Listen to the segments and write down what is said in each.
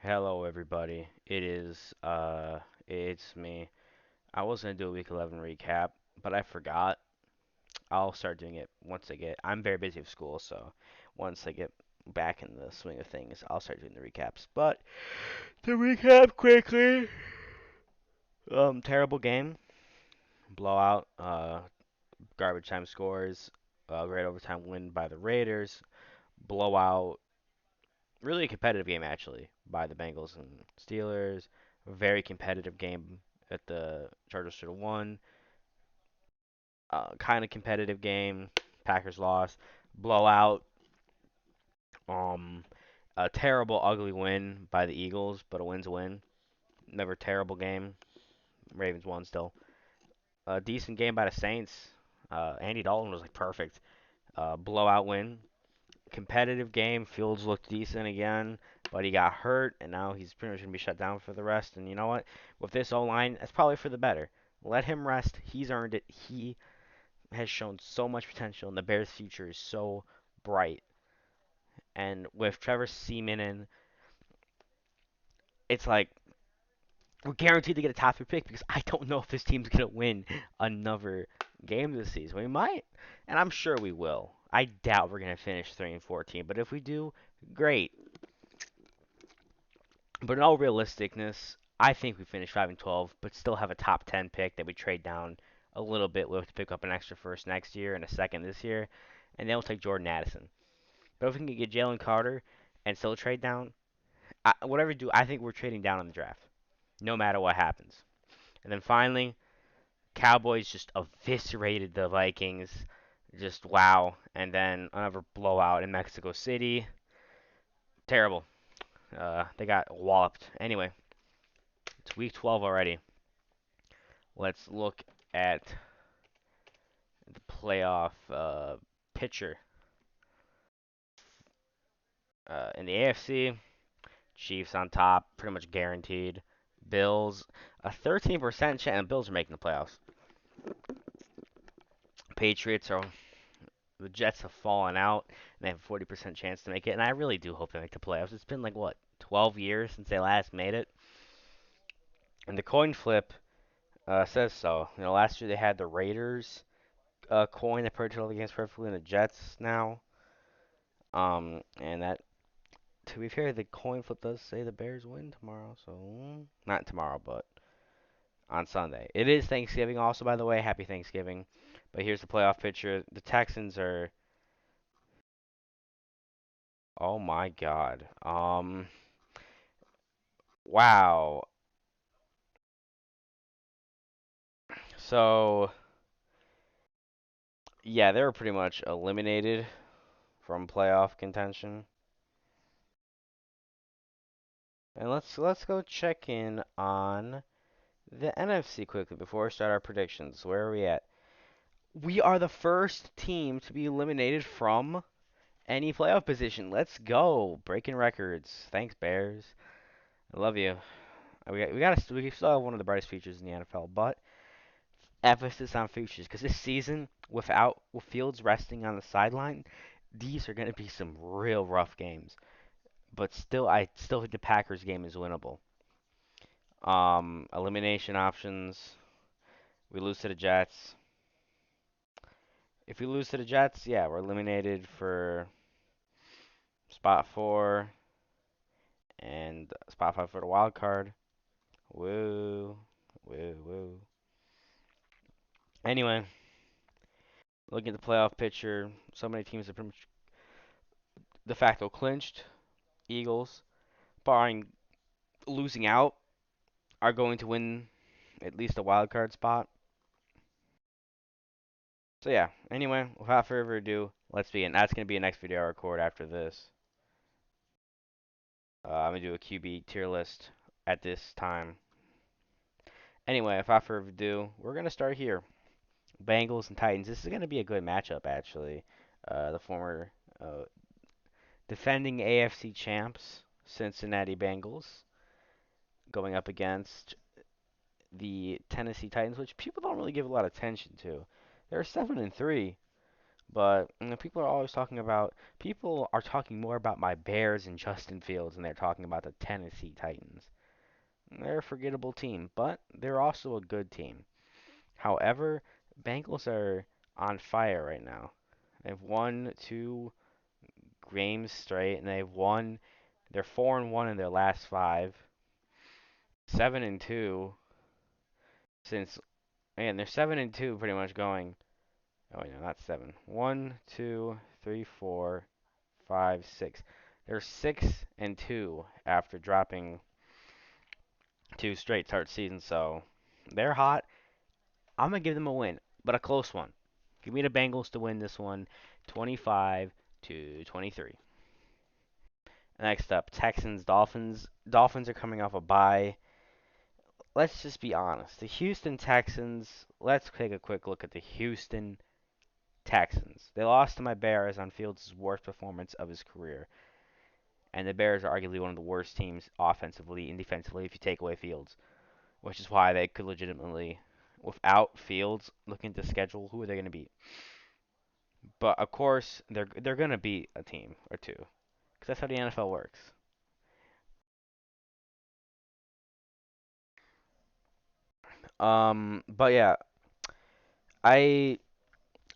Hello everybody. It's me. I was gonna do a week 11 recap, but I forgot. I'll start doing it once I'm very busy with school, so once I get back in the swing of things, I'll start doing the recaps. But to recap quickly, terrible game, blowout, garbage time scores, great overtime win by the Raiders, blowout, really competitive game actually by the Bengals and Steelers. Very competitive game that the Chargers should have won. Kind of competitive game. Packers lost. Blowout. Um, a terrible, ugly win by the Eagles, but a win's a win. Never terrible game. Ravens won still. A decent game by the Saints. Andy Dalton was like perfect. Blowout win. Competitive game. Fields looked decent again, but he got hurt, and now he's pretty much going to be shut down for the rest. And you know what? With this O-line, that's probably for the better. Let him rest. He's earned it. He has shown so much potential, and the Bears' future is so bright. And with Trevor Seaman in, it's like we're guaranteed to get a top three pick because I don't know if this team's going to win another game this season. We might, and I'm sure we will. I doubt we're going to finish 3-14, but if we do, great. But in all realisticness, I think we finish 5-12, but still have a top 10 pick that we trade down a little bit with to pick up an extra first next year and a second this year, and then we'll take Jordan Addison. But if we can get Jalen Carter and still trade down, whatever we do, I think we're trading down in the draft, no matter what happens. And then finally, Cowboys just eviscerated the Vikings. Just wow. And then another blowout in Mexico City. Terrible. They got walloped. Anyway, it's week 12 already. Let's look at the playoff picture. In the AFC, Chiefs on top, pretty much guaranteed. Bills, a 13% chance. Bills are making the playoffs. Patriots are. The Jets have fallen out, and they have a 40% chance to make it. And I really do hope they make the playoffs. It's been like what 12 years since they last made it, and the coin flip says so. You know, last year they had the Raiders coin that predicted against perfectly, and the Jets now. And that to be fair, the coin flip does say the Bears win tomorrow, so not tomorrow, but on Sunday. It is Thanksgiving, also by the way. Happy Thanksgiving. But here's the playoff picture. The Texans are. Oh my God. Wow. So yeah, they were pretty much eliminated from playoff contention. And let's go check in on the NFC quickly before we start our predictions. Where are we at? We are the first team to be eliminated from any playoff position. Let's go. Breaking records. Thanks, Bears. I love you. We still have one of the brightest futures in the NFL, but emphasis on futures because this season, with Fields resting on the sideline, these are going to be some real rough games. But still, I still think the Packers game is winnable. Elimination options. We lose to the Jets. If we lose to the Jets, yeah, we're eliminated for spot 4 and spot 5 for the wild card. Woo, woo, woo. Anyway, looking at the playoff picture, so many teams have pretty much de facto clinched. Eagles, barring losing out, are going to win at least a wild card spot. So yeah. Anyway, without further ado, let's begin. That's gonna be a next video I record after this. I'm gonna do a QB tier list at this time. Anyway, without further ado, we're gonna start here. Bengals and Titans. This is gonna be a good matchup actually. The former defending AFC champs, Cincinnati Bengals, going up against the Tennessee Titans, which people don't really give a lot of attention to. They're 7-3, But people are talking more about my Bears and Justin Fields than they're talking about the Tennessee Titans. They're a forgettable team, but they're also a good team. However, Bengals are on fire right now. They've won 2 games straight, and they're 4-1 in their last 5, 7-2 since, and they're 7-2 pretty much going. Oh no, not 7. 1, 2, 3, 4, 5, 6. They're 6-2 after dropping 2 straight start season, so they're hot. I'm gonna give them a win, but a close one. Give me the Bengals to win this one, 25-23. Next up, Texans Dolphins. Dolphins are coming off a bye. Let's just be honest. The Houston Texans. Let's take a quick look at the Houston Texans. They lost to my Bears on Fields' worst performance of his career, and the Bears are arguably one of the worst teams offensively and defensively if you take away Fields, which is why they could legitimately, without Fields, look into schedule who are they going to beat. But of course, they're going to beat a team or two because that's how the NFL works. But yeah, I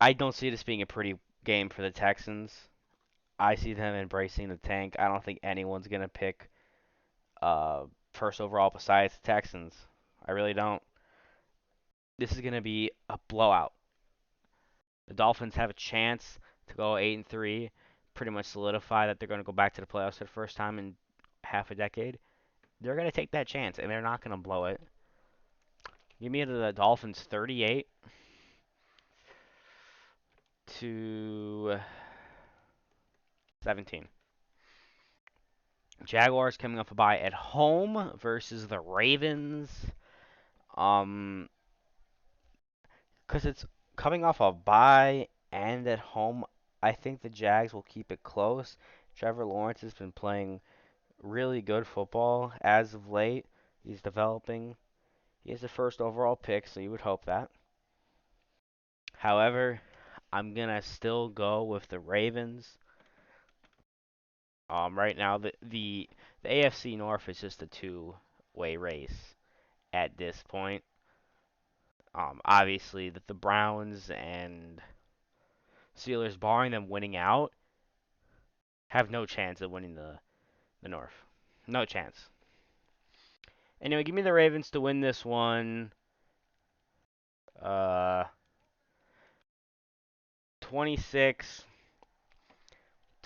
I don't see this being a pretty game for the Texans. I see them embracing the tank. I don't think anyone's gonna pick first overall besides the Texans. I really don't. This is gonna be a blowout. The Dolphins have a chance to go 8-3, pretty much solidify that they're gonna go back to the playoffs for the first time in half a decade. They're gonna take that chance and they're not gonna blow it. Give me the Dolphins 38 to 17. Jaguars coming off a bye at home versus the Ravens. Um, because it's coming off a bye and at home, I think the Jags will keep it close. Trevor Lawrence has been playing really good football as of late. He's developing. He is the first overall pick, so you would hope that. However, I'm gonna still go with the Ravens. Right now the AFC North is just a two-way race at this point. Obviously that the Browns and Steelers, barring them winning out, have no chance of winning the North. No chance. Anyway, give me the Ravens to win this one. Uh, 26-20.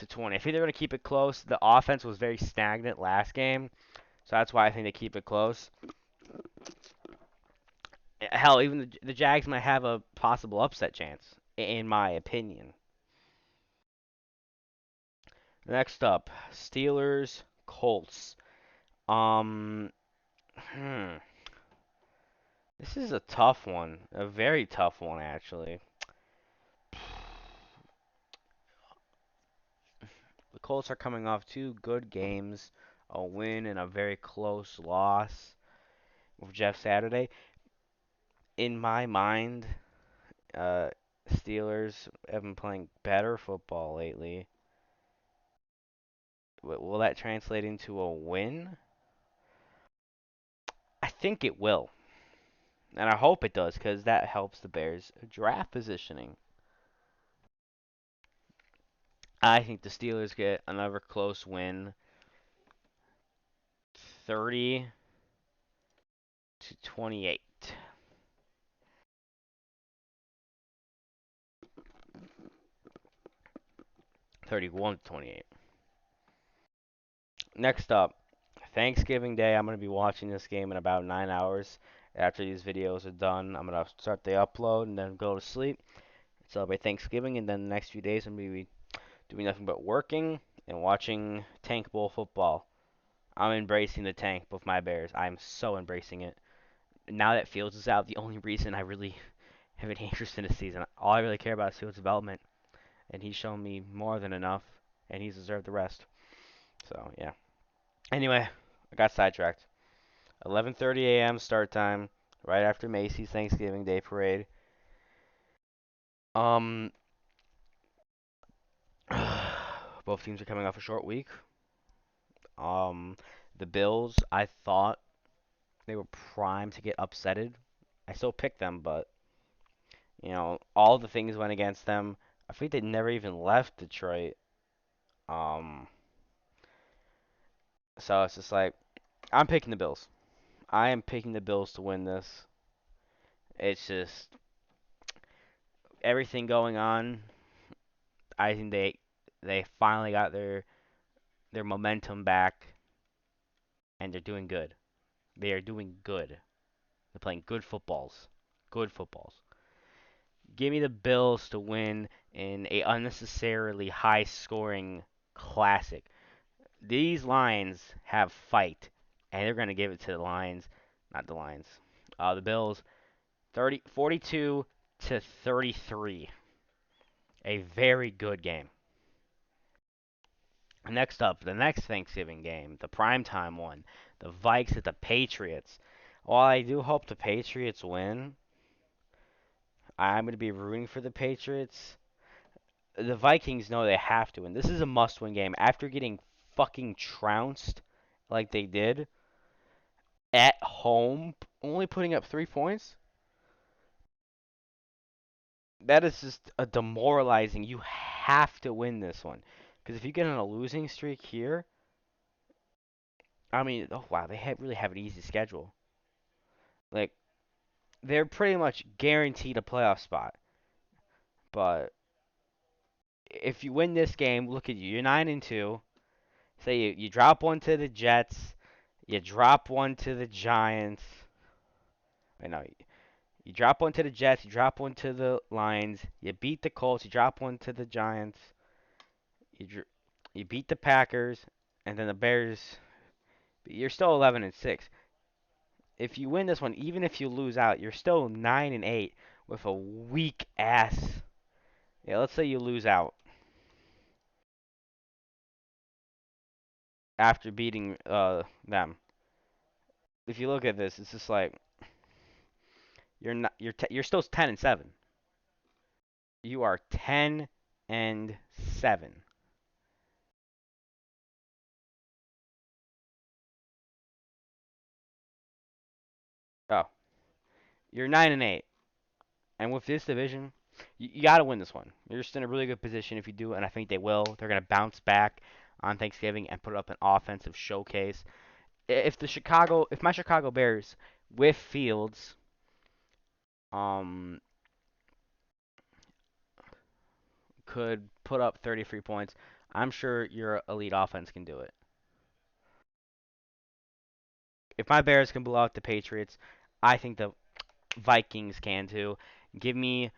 I think they're going to keep it close. The offense was very stagnant last game, so that's why I think they keep it close. Hell, even the Jags might have a possible upset chance, in my opinion. Next up, Steelers Colts. Um, hmm. This is a tough one. A very tough one, actually. The Colts are coming off 2 good games, a win and a very close loss with Jeff Saturday. In my mind, uh, Steelers have been playing better football lately. Will that translate into a win? I think it will. And I hope it does because that helps the Bears' draft positioning. I think the Steelers get another close win, 30-28. 31-28. Next up, Thanksgiving Day. I'm going to be watching this game in about 9 hours. After these videos are done, I'm going to start the upload and then go to sleep, celebrate Thanksgiving, and then the next few days I'm going to be doing nothing but working and watching Tank Bowl football. I'm embracing the tank with my Bears. I'm so embracing it. Now that Fields is out, the only reason I really have any interest in this season, all I really care about is Fields' development, and he's shown me more than enough, and he's deserved the rest. So, yeah. Anyway, I got sidetracked. 11:30 a.m. start time, right after Macy's Thanksgiving Day Parade. Um, Both teams are coming off a short week. Um, the Bills, I thought they were primed to get upsetted. I still picked them, but all the things went against them. I think they never even left Detroit. Um, so it's just like I'm picking the Bills. I am picking the Bills to win this. It's just everything going on. I think they finally got their momentum back, and they're doing good. They are doing good. They're playing good footballs. Good footballs. Give me the Bills to win in a unnecessarily high scoring classic. These Lions have fight, and they're going to give it to the Lions, not the Lions. The Bills 42 to 33. A very good game. Next up, the next Thanksgiving game, the primetime one, the Vikes at the Patriots. While I do hope the Patriots win, I'm going to be rooting for the Patriots. The Vikings know they have to win. This is a must-win game. After getting fucking trounced like they did at home, only putting up 3 points, that is just a demoralizing. You have to win this one. Because if you get on a losing streak here, I mean, oh wow, really have an easy schedule. Like, they're pretty much guaranteed a playoff spot. But if you win this game, look at you. You're 9-2. Say you drop one to the Jets, you drop one to the Giants. I know you drop one to the Jets, you drop one to the Lions, you beat the Colts, you drop one to the Giants, you beat the Packers, and then the Bears. You're still 11-6. If you win this one, even if you lose out, you're still 9-8 with a weak ass. Yeah, let's say you lose out after beating them. If you look at this, it's just like you're still 10-7. You are 10-7. Oh, you're 9-8, and with this division, you got to win this one. You're just in a really good position if you do, and I think they will. They're gonna bounce back on Thanksgiving and put up an offensive showcase. If my Chicago Bears with Fields, um, could put up 33 points, I'm sure your elite offense can do it. If my Bears can blow out the Patriots, I think the Vikings can too. Give me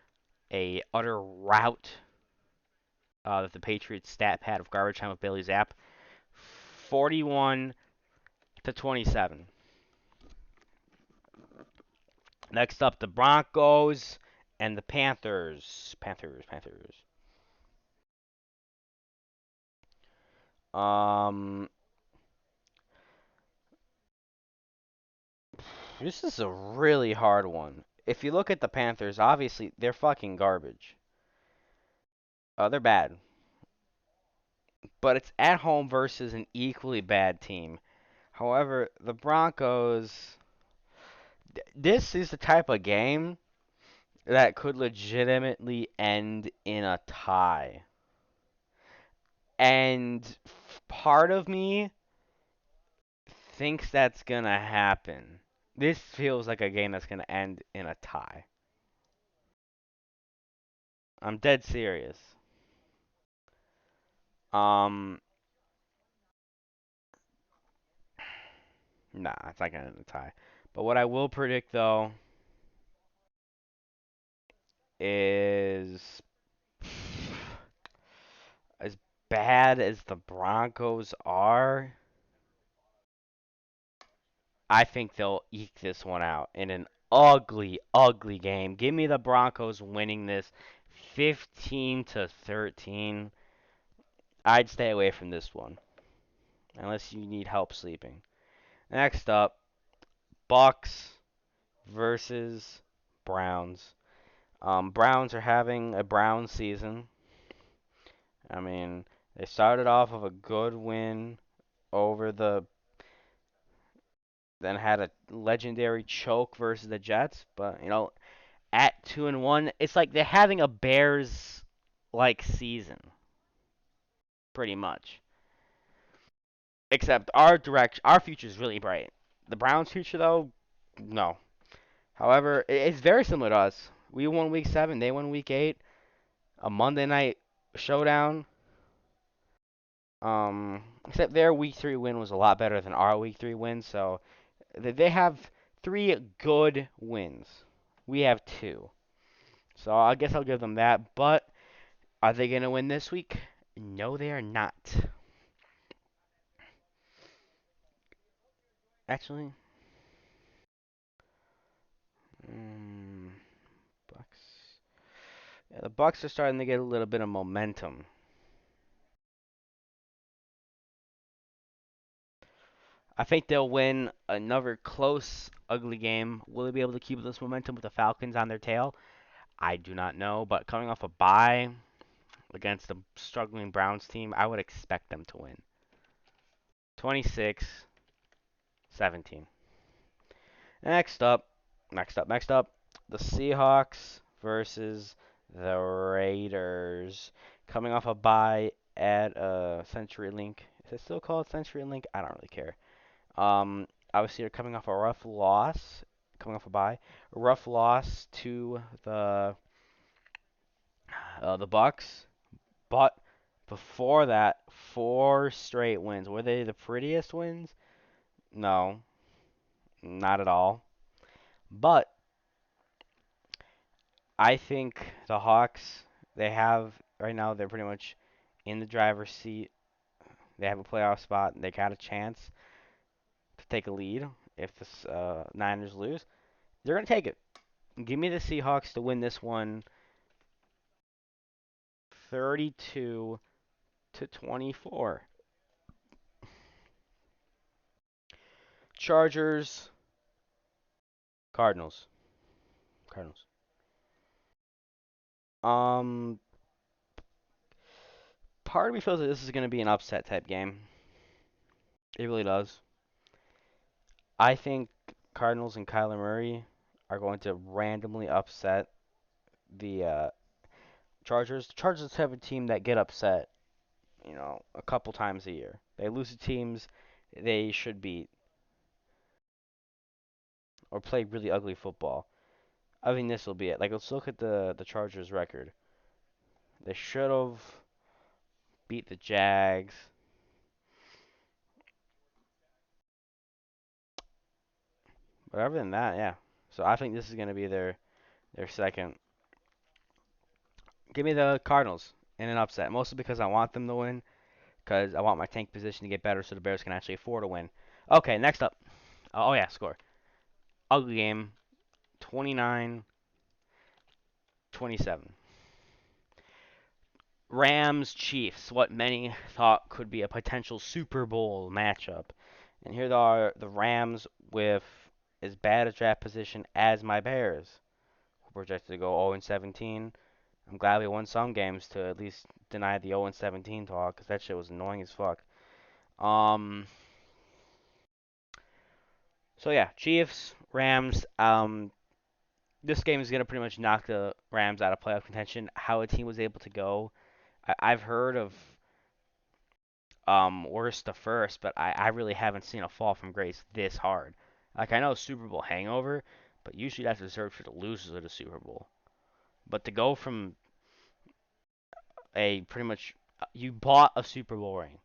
a utter rout of the Patriots stat pad of garbage time with Bailey Zapp. 41-27. Next up, the Broncos and the Panthers. Panthers. Um, this is a really hard one. If you look at the Panthers, obviously they're fucking garbage. They're bad. But it's at home versus an equally bad team. However, the Broncos, this is the type of game that could legitimately end in a tie. And part of me thinks that's going to happen. This feels like a game that's going to end in a tie. I'm dead serious. Um, nah, it's not going to end in a tie. But what I will predict, though, is as bad as the Broncos are, I think they'll eke this one out in an ugly, ugly game. Give me the Broncos winning this 15-13. I'd stay away from this one unless you need help sleeping. Next up, Bucks versus Browns. Browns are having a Brown season. I mean, They started off of a good win over then had a legendary choke versus the Jets, but at 2-1, it's like they're having a Bears like season, pretty much. Except our future is really bright. The Browns' future, though, no. However, it's very similar to us. We won Week 7, they won Week 8. A Monday night showdown. Except their Week 3 win was a lot better than our Week 3 win, so they have 3 good wins. We have 2. So I guess I'll give them that. But are they going to win this week? No, they are not. Actually, mm, Bucks. Yeah, the Bucks are starting to get a little bit of momentum. I think they'll win another close, ugly game. Will they be able to keep this momentum with the Falcons on their tail? I do not know, but coming off a bye against the struggling Browns team, I would expect them to win. 26-17. Next up, the Seahawks versus the Raiders. Coming off a bye at CenturyLink. Is it still called CenturyLink? I don't really care. Obviously, they're coming off a rough loss, coming off a bye, a rough loss to the Bucks, but before that, 4 straight wins. Were they the prettiest wins? No, not at all. But I think the Hawks, they have right now, they're pretty much in the driver's seat. They have a playoff spot. They got a chance to take a lead if the Niners lose. They're gonna take it. Give me the Seahawks to win this one 32-24. Chargers, Cardinals. Cardinals. Um, Part of me feels like this is going to be an upset type game. It really does. I think Cardinals and Kyler Murray are going to randomly upset the Chargers. The Chargers have a team that get upset, a couple times a year. They lose to teams they should beat or play really ugly football. I think this will be it. Like, let's look at the Chargers record. They should have beat the Jags. But other than that, yeah. So I think this is going to be their second. Give me the Cardinals in an upset, mostly because I want them to win, because I want my tank position to get better so the Bears can actually afford to win. Okay, next up. Oh yeah, score. Ugly game. 29-27. Rams Chiefs, what many thought could be a potential Super Bowl matchup. And here are the Rams with as bad a draft position as my Bears, who projected to go 0-17. I'm glad we won some games to at least deny the 0-17 talk, because that shit was annoying as fuck. Um, so yeah, Chiefs, Rams. This game is gonna pretty much knock the Rams out of playoff contention. How a team was able to go, I've heard of worst to first, but I really haven't seen a fall from grace this hard. Like I know Super Bowl hangover, but usually that's reserved for the losers of the Super Bowl. But to go from a pretty much you bought a Super Bowl ring,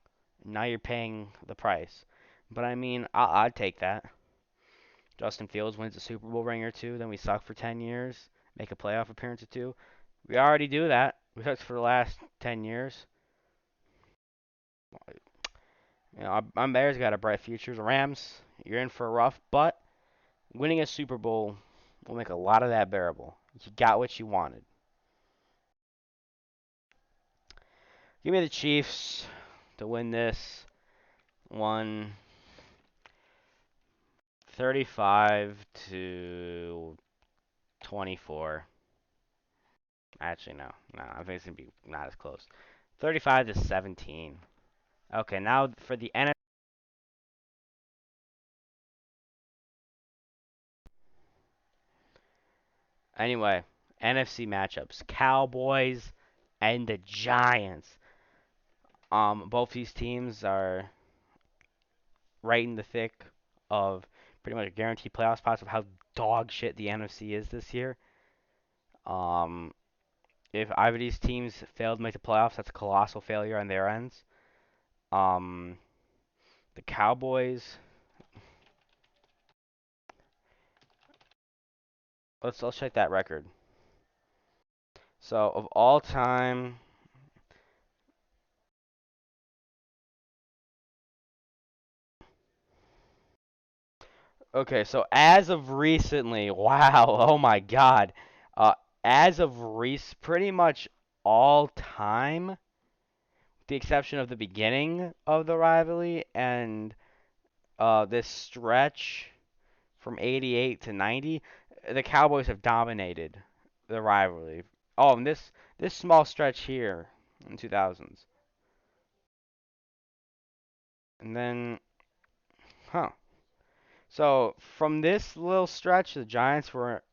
now you're paying the price. But I mean, I'd take that. Justin Fields wins a Super Bowl ring or two, then we suck for 10 years, make a playoff appearance or two. We already do that. We sucked for the last 10 years. I'm Bears got a bright future. The Rams, you're in for a rough, but winning a Super Bowl will make a lot of that bearable. You got what you wanted. Give me the Chiefs to win this one 35-24. Actually, no. I think it's gonna be not as close. 35-17. Okay, now for the NFC. Anyway, NFC matchups: Cowboys and the Giants. Both these teams are right in the thick of pretty much a guaranteed playoff spots of how dog shit the NFC is this year. Um, if either of these teams fail to make the playoffs, that's a colossal failure on their ends. Um, the Cowboys. Let's check that record. So of all time, okay. So as of recently, wow, oh my God, uh, as of pretty much all time, with the exception of the beginning of the rivalry and this stretch from '88 to '90, the Cowboys have dominated the rivalry. Oh, and this small stretch here in 2000s, and then, huh? So from this little stretch, the Giants were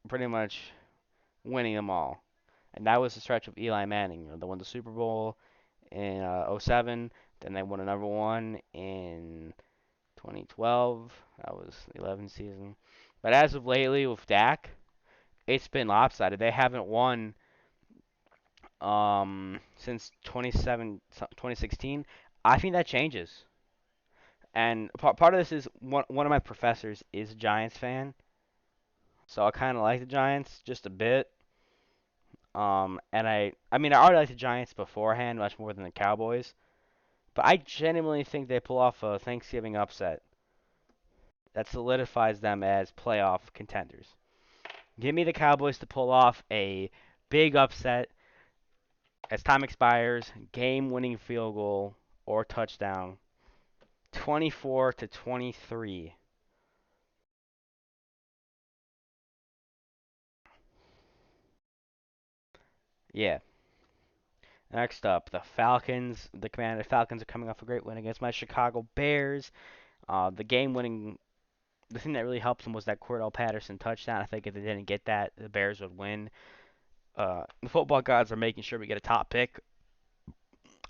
pretty much winning them all, and that was the stretch of Eli Manning. They won the Super Bowl in '07. Then they won another one in 2012. That was the 11 season. But as of lately with Dak, it's been lopsided. They haven't won since 2016. I think that changes. And part of this is one of my professors is a Giants fan, so I kind of like the Giants just a bit. And I mean, I already liked the Giants beforehand much more than the Cowboys, but I genuinely think they pull off a Thanksgiving upset that solidifies them as playoff contenders. Give me the Cowboys to pull off a big upset as time expires, game-winning field goal or touchdown, 24-23. Yeah. Next up, the Falcons. The Commander Falcons are coming off a great win against my Chicago Bears. The game-winning, the thing that really helped them was that Cordell Patterson touchdown. I think if they didn't get that, the Bears would win. The football gods are making sure we get a top pick.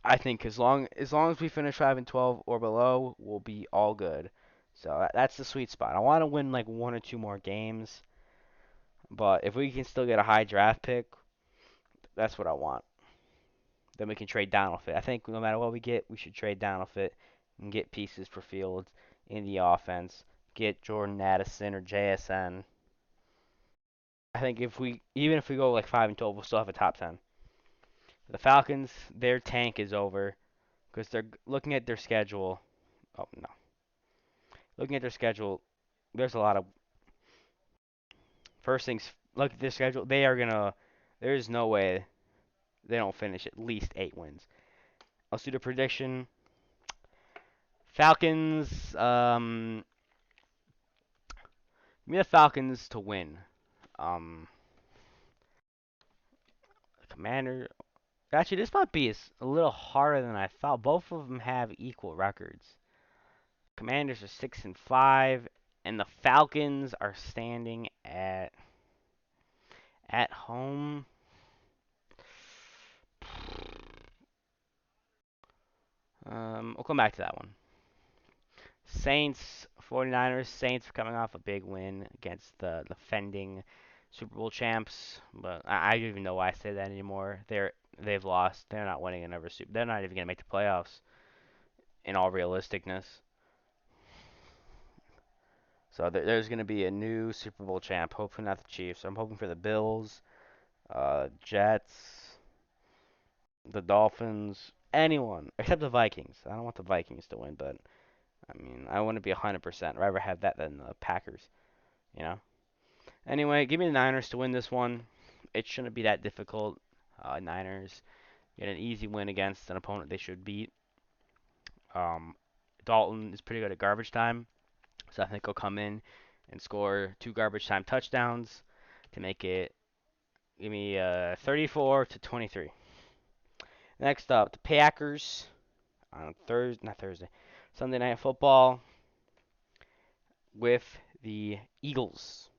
I think as long as we finish 5-12 or below, we'll be all good. So that's the sweet spot. I want to win like one or two more games, but if we can still get a high draft pick, that's what I want. Then we can trade down off it. I think no matter what we get, we should trade down off it and get pieces for Fields in the offense. Get Jordan Addison or JSN. I think even if we go like 5-12, we'll still have a top 10. The Falcons, their tank is over because they're looking at their schedule. Oh no, looking at their schedule, there's a lot of first things. Look at their schedule. They are gonna. There is no way they don't finish at least 8 wins. I'll do the prediction. Falcons. Give me the Falcons to win. Um, Commander. Actually, this might be a little harder than I thought. Both of them have equal records. Commanders are 6-5, and the Falcons are standing at home. We'll come back to that one. Saints, 49ers. Saints are coming off a big win against the defending Super Bowl champs, but I don't even know why I say that anymore. They've lost. They're not winning another Super. They're not even gonna make the playoffs. In all realisticness, so there's gonna be a new Super Bowl champ. Hopefully not the Chiefs. I'm hoping for the Bills, Jets, the Dolphins, anyone except the Vikings. I don't want the Vikings to win, but I mean I want to be 100%. I'd rather have that than the Packers. You know. Anyway, give me the Niners to win this one. It shouldn't be that difficult. Niners get an easy win against an opponent they should beat. Um, Dalton is pretty good at garbage time, so I think he'll come in and score 2 garbage time touchdowns to make it. Give me 34-23. Next up, the Packers on Thursday, not Thursday, Sunday Night Football with the Eagles.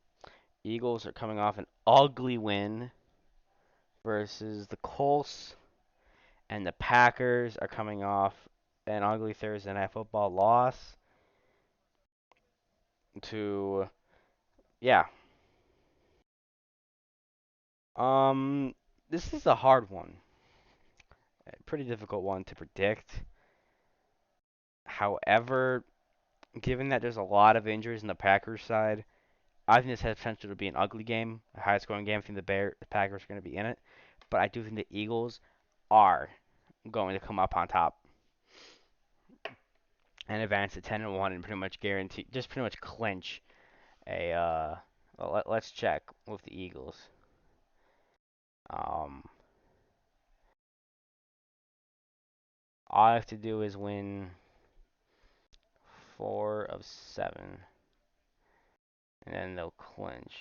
Eagles are coming off an ugly win versus the Colts, and the Packers are coming off an ugly Thursday Night Football loss to, yeah. Um, this is a hard one, a pretty difficult one to predict. However, given that there's a lot of injuries in the Packers side, I think this has potential to be an ugly game, a high-scoring game. I think the Packers are going to be in it, but I do think the Eagles are going to come up on top and advance to 10-1 and pretty much guarantee, just pretty much clinch a. Well, let's check with the Eagles. Um, all I have to do is win 4 of 7, and then they'll clinch.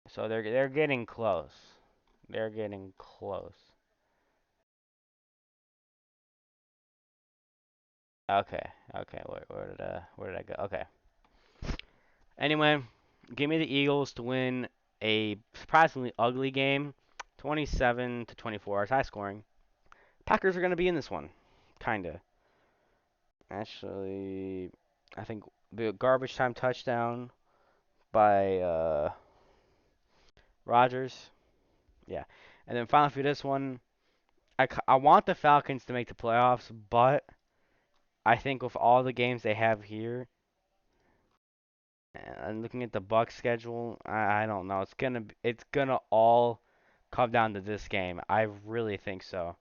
So they're getting close. They're getting close. Okay, okay. Where did I go? Okay. Anyway, give me the Eagles to win a surprisingly ugly game, 27-24. It's high scoring. Packers are going to be in this one, kinda. Actually, I think the garbage time touchdown by Rodgers. Yeah, and then finally for this one, I want the Falcons to make the playoffs, but I think with all the games they have here, and looking at the Bucks schedule, I don't know. It's gonna all come down to this game. I really think so.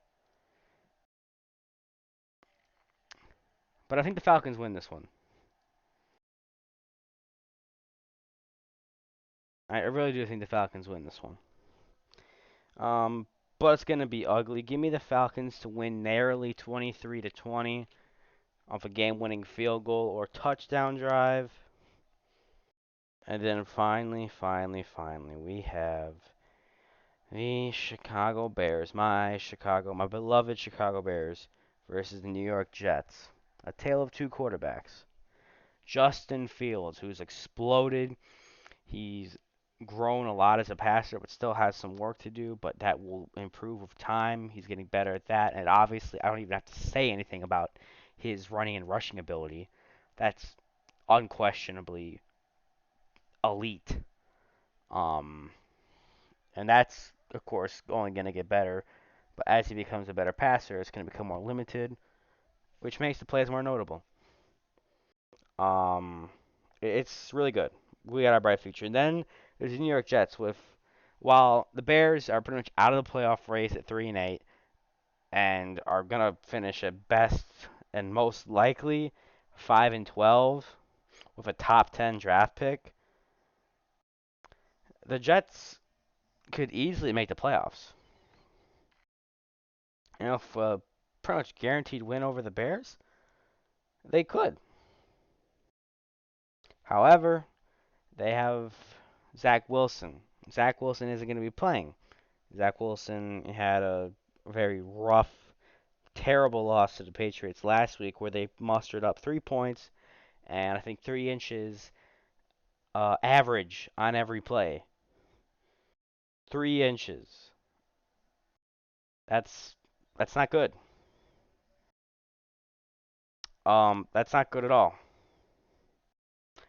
But I think the Falcons win this one. I really do think the Falcons win this one. Um, but it's gonna be ugly. Give me the Falcons to win narrowly 23-20 off a game-winning field goal or touchdown drive. And then finally, we have the Chicago Bears, my beloved Chicago Bears, versus the New York Jets. A tale of two quarterbacks. Justin Fields, who's exploded. He's grown a lot as a passer, but still has some work to do, but that will improve with time. He's getting better at that. And obviously, I don't even have to say anything about his running and rushing ability. That's unquestionably elite. Um, and that's, of course, only going to get better. But as he becomes a better passer, it's going to become more limited, which makes the plays more notable. Um, it's really good. We got our bright future. And then there's the New York Jets with, while the Bears are pretty much out of the playoff race at 3-8 and are gonna finish at best and most likely 5-12 with a top 10 draft pick, the Jets could easily make the playoffs. You know, if pretty much guaranteed win over the Bears, they could. However, they have Zach Wilson. Zach Wilson isn't going to be playing. Zach Wilson had a very rough, terrible loss to the Patriots last week where they mustered up 3 points and I think 3 inches average on every play. 3 inches. That's that's not good. That's not good at all.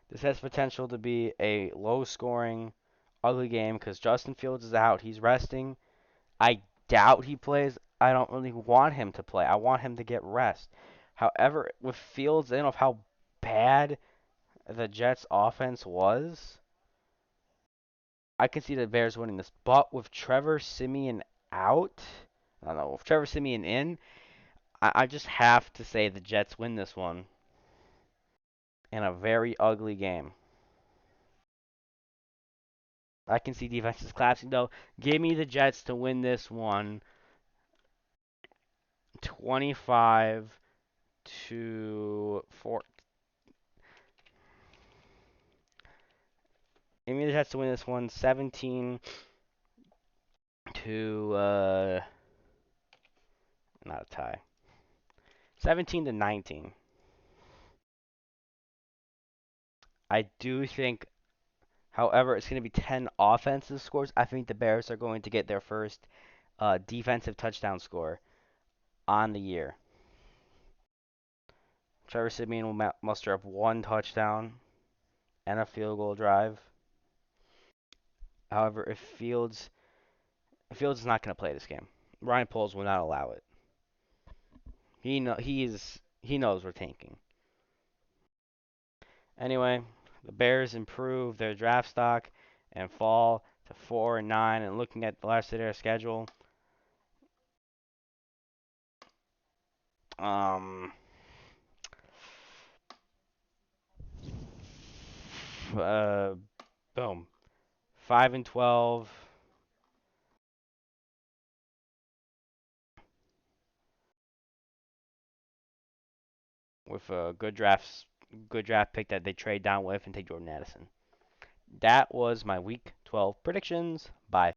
This has potential to be a low-scoring, ugly game because Justin Fields is out. He's resting. I doubt he plays. I don't really want him to play. I want him to get rest. However, with Fields in of how bad the Jets offense was, I can see the Bears winning this. But with Trevor Siemian out, I don't know, with Trevor Siemian in, I just have to say the Jets win this one in a very ugly game. I can see defenses collapsing though. Give me the Jets to win this one 25-4. Give me the Jets to win this one 17 to not a tie. 17-19. I do think, however, it's going to be 10 offensive scores. I think the Bears are going to get their first defensive touchdown score on the year. Trevor Siemian will muster up one touchdown and a field goal drive. However, if Fields is not going to play this game, Ryan Poles will not allow it. He knows we're tanking. Anyway, the Bears improve their draft stock and fall to 4-9. And looking at the rest of their schedule, um, uh, boom, 5-12. With a good draft pick that they trade down with and take Jordan Addison. That was my week 12 predictions. Bye.